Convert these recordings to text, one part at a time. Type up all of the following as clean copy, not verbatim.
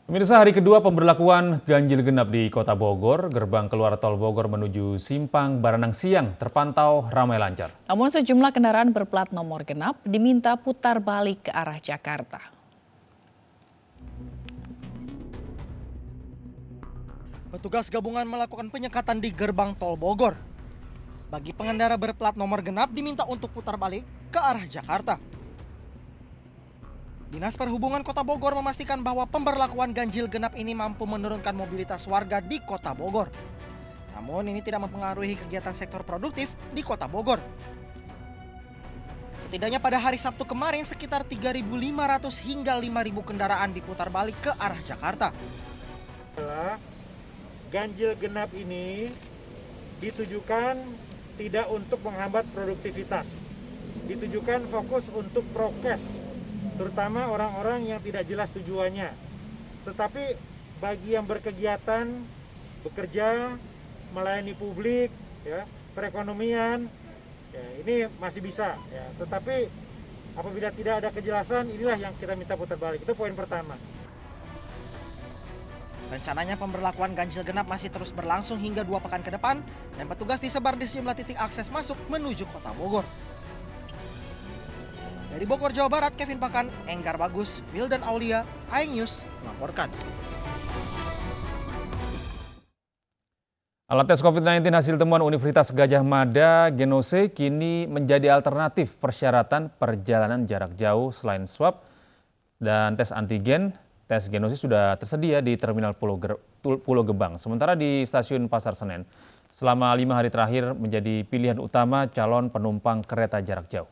Pemirsa, hari kedua pemberlakuan ganjil genap di Kota Bogor, gerbang keluar tol Bogor menuju Simpang Baranang Siang terpantau ramai lancar. Namun sejumlah kendaraan berplat nomor genap diminta putar balik ke arah Jakarta. Petugas gabungan melakukan penyekatan di gerbang tol Bogor. Bagi pengendara berplat nomor genap diminta untuk putar balik ke arah Jakarta. Dinas Perhubungan Kota Bogor memastikan bahwa pemberlakuan ganjil genap ini mampu menurunkan mobilitas warga di Kota Bogor. Namun ini tidak mempengaruhi kegiatan sektor produktif di Kota Bogor. Setidaknya pada hari Sabtu kemarin sekitar 3.500 hingga 5.000 kendaraan diputar balik ke arah Jakarta. Ganjil genap ini ditujukan tidak untuk menghambat produktivitas, ditujukan fokus untuk prokes, terutama orang-orang yang tidak jelas tujuannya. Tetapi bagi yang berkegiatan, bekerja, melayani publik, ya, perekonomian, ya, ini masih bisa. Ya. Tetapi apabila tidak ada kejelasan, inilah yang kita minta putar balik. Itu poin pertama. Rencananya pemberlakuan ganjil genap masih terus berlangsung hingga 2 pekan ke depan dan petugas disebar di sejumlah titik akses masuk menuju Kota Bogor. Dari Bogor, Jawa Barat, Kevin Pakan, Enggar Bagus, Wildan Aulia, iNews melaporkan. Alat tes COVID-19 hasil temuan Universitas Gadjah Mada Genose kini menjadi alternatif persyaratan perjalanan jarak jauh selain swab dan tes antigen. Tes Genose sudah tersedia di Terminal Pulau Gebang, sementara di Stasiun Pasar Senen selama 5 hari terakhir menjadi pilihan utama calon penumpang kereta jarak jauh.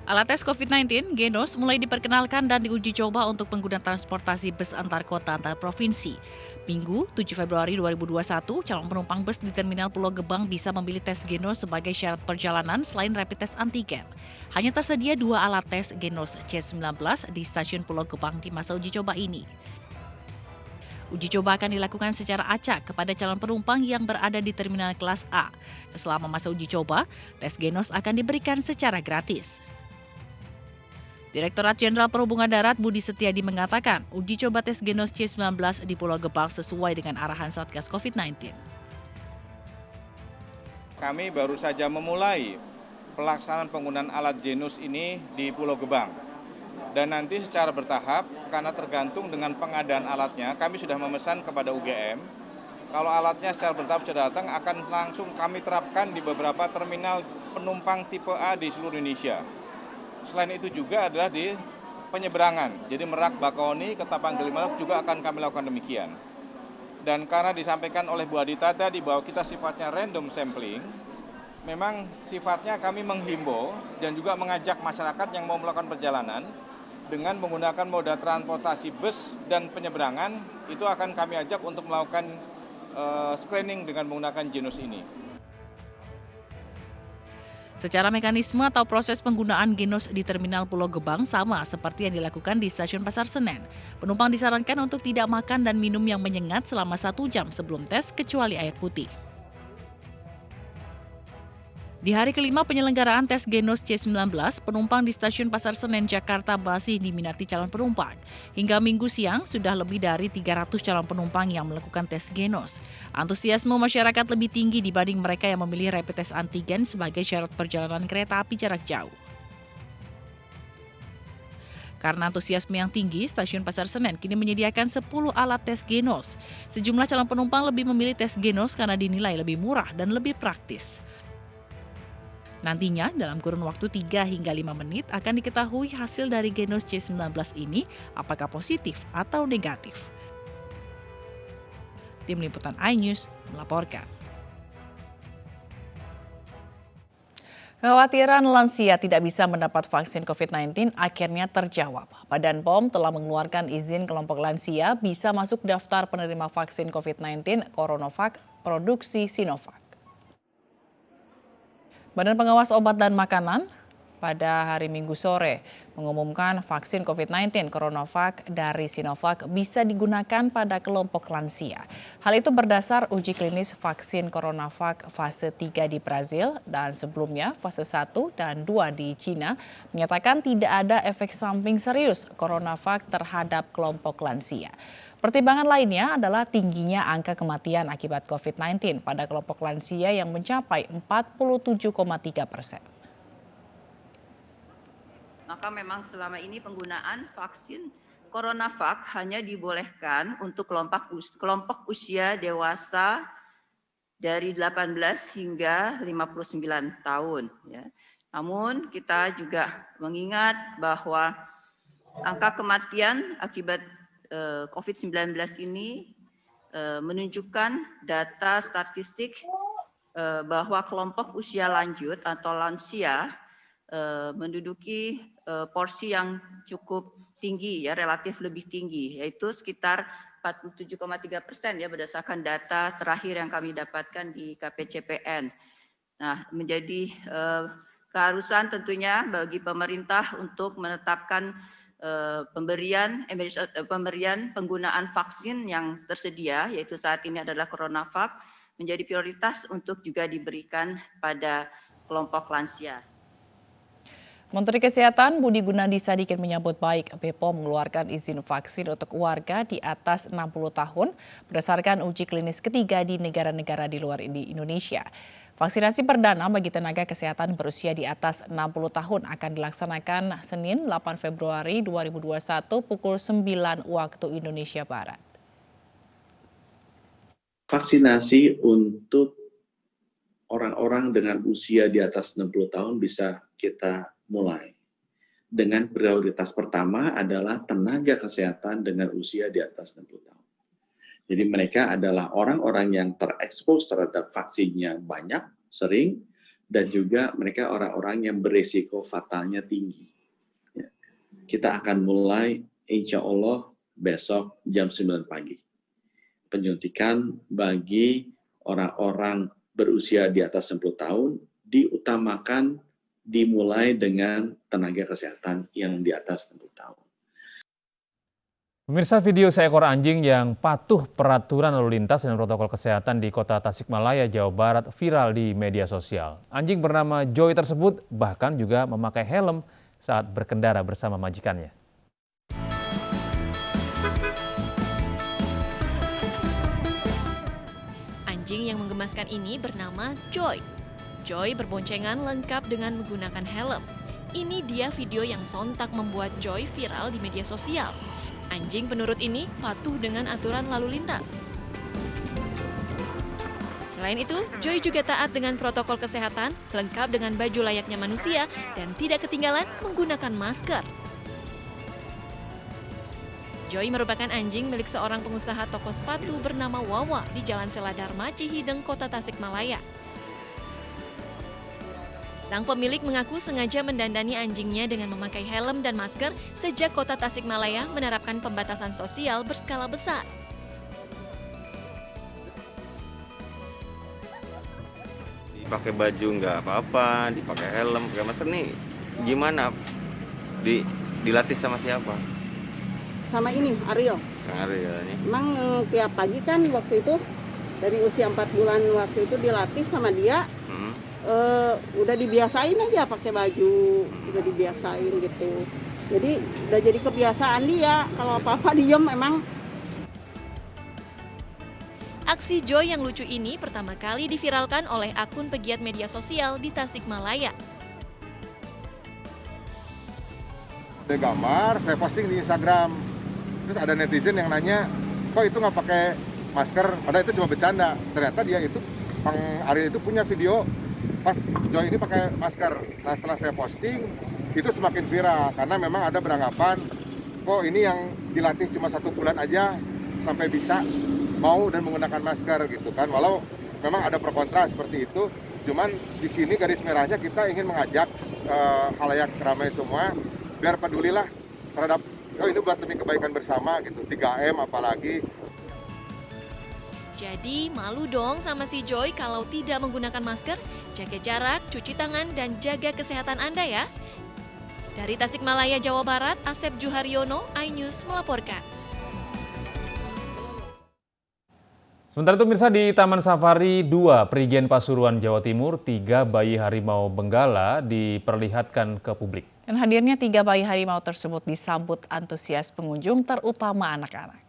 Alat tes COVID-19 Genos mulai diperkenalkan dan diuji coba untuk pengguna transportasi bus antar kota antar provinsi. Minggu 7 Februari 2021, calon penumpang bus di Terminal Pulau Gebang bisa memilih tes Genos sebagai syarat perjalanan selain rapid test antigen. Hanya tersedia 2 alat tes Genos C19 di Stasiun Pulau Gebang di masa uji coba ini. Uji coba akan dilakukan secara acak kepada calon penumpang yang berada di terminal kelas A. Selama masa uji coba, tes Genos akan diberikan secara gratis. Direktorat Jenderal Perhubungan Darat Budi Setiadi mengatakan uji coba tes Genos C19 di Pulau Gebang sesuai dengan arahan Satgas COVID-19. Kami baru saja memulai pelaksanaan penggunaan alat Genos ini di Pulau Gebang. Dan nanti secara bertahap, karena tergantung dengan pengadaan alatnya, kami sudah memesan kepada UGM. Kalau alatnya secara bertahap sudah datang, akan langsung kami terapkan di beberapa terminal penumpang tipe A di seluruh Indonesia. Selain itu juga adalah di penyeberangan, jadi Merak, Bakauheni, Ketapang, Gilimanuk juga akan kami lakukan demikian. Dan karena disampaikan oleh Bu Adita tadi bahwa kita sifatnya random sampling, memang sifatnya kami menghimbau dan juga mengajak masyarakat yang mau melakukan perjalanan dengan menggunakan moda transportasi bus dan penyeberangan, itu akan kami ajak untuk melakukan screening dengan menggunakan Genos ini. Secara mekanisme atau proses penggunaan Genos di Terminal Pulau Gebang sama seperti yang dilakukan di Stasiun Pasar Senen. Penumpang disarankan untuk tidak makan dan minum yang menyengat selama 1 jam sebelum tes kecuali air putih. Di hari kelima penyelenggaraan tes Genos C19, penumpang di Stasiun Pasar Senen, Jakarta masih diminati calon penumpang. Hingga Minggu siang, sudah lebih dari 300 calon penumpang yang melakukan tes Genos. Antusiasme masyarakat lebih tinggi dibanding mereka yang memilih rapid test antigen sebagai syarat perjalanan kereta api jarak jauh. Karena antusiasme yang tinggi, Stasiun Pasar Senen kini menyediakan 10 alat tes Genos. Sejumlah calon penumpang lebih memilih tes Genos karena dinilai lebih murah dan lebih praktis. Nantinya, dalam kurun waktu 3 hingga 5 menit akan diketahui hasil dari Genos C19 ini apakah positif atau negatif. Tim Liputan iNews melaporkan. Kekhawatiran lansia tidak bisa mendapat vaksin COVID-19 akhirnya terjawab. Badan POM telah mengeluarkan izin kelompok lansia bisa masuk daftar penerima vaksin COVID-19 CoronaVac produksi Sinovac. Badan Pengawas Obat dan Makanan pada hari Minggu sore mengumumkan vaksin COVID-19 CoronaVac dari Sinovac bisa digunakan pada kelompok lansia. Hal itu berdasar uji klinis vaksin CoronaVac fase 3 di Brazil dan sebelumnya fase 1 dan 2 di Cina menyatakan tidak ada efek samping serius CoronaVac terhadap kelompok lansia. Pertimbangan lainnya adalah tingginya angka kematian akibat COVID-19 pada kelompok lansia yang mencapai 47,3%. Maka memang selama ini penggunaan vaksin CoronaVac hanya dibolehkan untuk kelompok usia dewasa dari 18 hingga 59 tahun. Ya. Namun kita juga mengingat bahwa angka kematian akibat COVID-19 ini menunjukkan data statistik bahwa kelompok usia lanjut atau lansia menduduki porsi yang cukup tinggi, ya relatif lebih tinggi, yaitu sekitar 47,3% ya berdasarkan data terakhir yang kami dapatkan di KPCPN. Nah, menjadi keharusan tentunya bagi pemerintah untuk menetapkan pemberian penggunaan vaksin yang tersedia, yaitu saat ini adalah CoronaVac, menjadi prioritas untuk juga diberikan pada kelompok lansia. Menteri Kesehatan Budi Gunadi Sadikin menyambut baik BPOM mengeluarkan izin vaksin untuk warga di atas 60 tahun berdasarkan uji klinis ketiga di negara-negara di luar Indonesia. Vaksinasi perdana bagi tenaga kesehatan berusia di atas 60 tahun akan dilaksanakan Senin 8 Februari 2021 pukul 9 waktu Indonesia Barat. Vaksinasi untuk orang-orang dengan usia di atas 60 tahun bisa kita mulai. Dengan prioritas pertama adalah tenaga kesehatan dengan usia di atas 60 tahun. Jadi mereka adalah orang-orang yang terekspos terhadap vaksinnya banyak, sering, dan juga mereka orang-orang yang berisiko fatalnya tinggi. Ya. Kita akan mulai insya Allah besok jam 9 pagi. Penyuntikan bagi orang-orang berusia di atas 60 tahun diutamakan dimulai dengan tenaga kesehatan yang di atas 60 tahun. Pemirsa, video seekor anjing yang patuh peraturan lalu lintas dan protokol kesehatan di kota Tasikmalaya, Jawa Barat viral di media sosial. Anjing bernama Joy tersebut bahkan juga memakai helm saat berkendara bersama majikannya. Anjing yang menggemaskan ini bernama Joy. Joy berboncengan lengkap dengan menggunakan helm. Ini dia video yang sontak membuat Joy viral di media sosial. Anjing penurut ini patuh dengan aturan lalu lintas. Selain itu, Joy juga taat dengan protokol kesehatan, lengkap dengan baju layaknya manusia, dan tidak ketinggalan menggunakan masker. Joy merupakan anjing milik seorang pengusaha toko sepatu bernama Wawa di Jalan Seladharma, Cihideng, Kota Tasikmalaya. Sang pemilik mengaku sengaja mendandani anjingnya dengan memakai helm dan masker sejak Kota Tasikmalaya menerapkan pembatasan sosial berskala besar. Dipakai baju nggak apa-apa, dipakai helm, pakai masker nih gimana? Dilatih sama siapa? Sama ini, Aryo. Aryo ini. Emang tiap pagi kan waktu itu dari usia 4 bulan waktu itu dilatih sama dia. Udah dibiasain aja pakai baju, udah dibiasain gitu. Jadi udah jadi kebiasaan dia, kalau apa-apa diem emang. Aksi Joy yang lucu ini pertama kali diviralkan oleh akun pegiat media sosial di Tasikmalaya. Ada gambar, saya posting di Instagram. Terus ada netizen yang nanya, kok itu nggak pakai masker? Padahal itu cuma bercanda. Ternyata dia itu, Bang Ari itu punya video pas Joy ini pakai masker. Nah setelah saya posting, itu semakin viral. Karena memang ada beranggapan, kok ini yang dilatih cuma 1 bulan aja sampai bisa mau dan menggunakan masker gitu kan. Walau memang ada pro kontra seperti itu. Cuman di sini garis merahnya kita ingin mengajak halayak ramai semua, biar pedulilah terhadap, oh ini buat demi kebaikan bersama gitu, 3M apalagi. Jadi malu dong sama si Joy kalau tidak menggunakan masker, jaga jarak, cuci tangan, dan jaga kesehatan Anda ya. Dari Tasikmalaya, Jawa Barat, Asep Juharyono, iNews melaporkan. Sementara itu pemirsa, di Taman Safari 2 Prigen Pasuruan, Jawa Timur, 3 bayi harimau benggala diperlihatkan ke publik. Dan hadirnya 3 bayi harimau tersebut disambut antusias pengunjung, terutama anak-anak.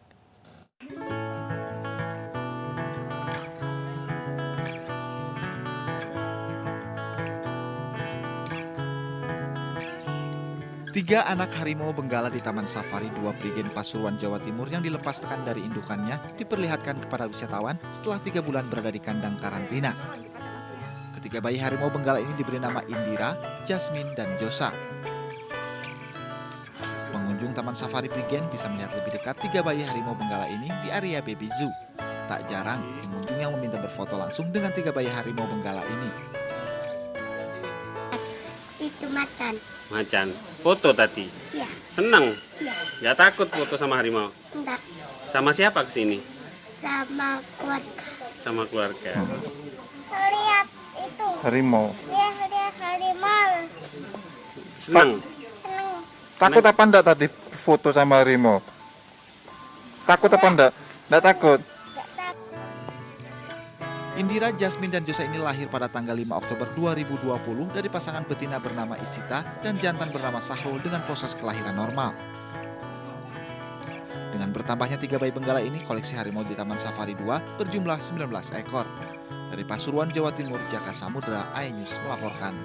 Tiga anak harimau benggala di Taman Safari 2 Prigen Pasuruan, Jawa Timur yang dilepaskan dari indukannya diperlihatkan kepada wisatawan setelah 3 bulan berada di kandang karantina. Ketiga bayi harimau benggala ini diberi nama Indira, Jasmine, dan Josa. Pengunjung Taman Safari Prigen bisa melihat lebih dekat 3 bayi harimau benggala ini di area Baby Zoo. Tak jarang pengunjung yang meminta berfoto langsung dengan 3 bayi harimau benggala ini. Itu macan. Macan. Foto tadi? Iya. Senang? Iya. Gak takut foto sama harimau? Enggak. Sama siapa kesini? Sama keluarga. Sama keluarga. Lihat itu. Harimau. Lihat harimau. Senang? Senang. Takut apa enggak tadi foto sama harimau? Takut apa enggak? Enggak takut. Indira, Jasmine, dan Josa ini lahir pada tanggal 5 Oktober 2020 dari pasangan betina bernama Isita dan jantan bernama Sahrul dengan proses kelahiran normal. Dengan bertambahnya 3 bayi benggala ini, koleksi harimau di Taman Safari 2 berjumlah 19 ekor. Dari Pasuruan, Jawa Timur, Jaka Samudra, iNews melaporkan.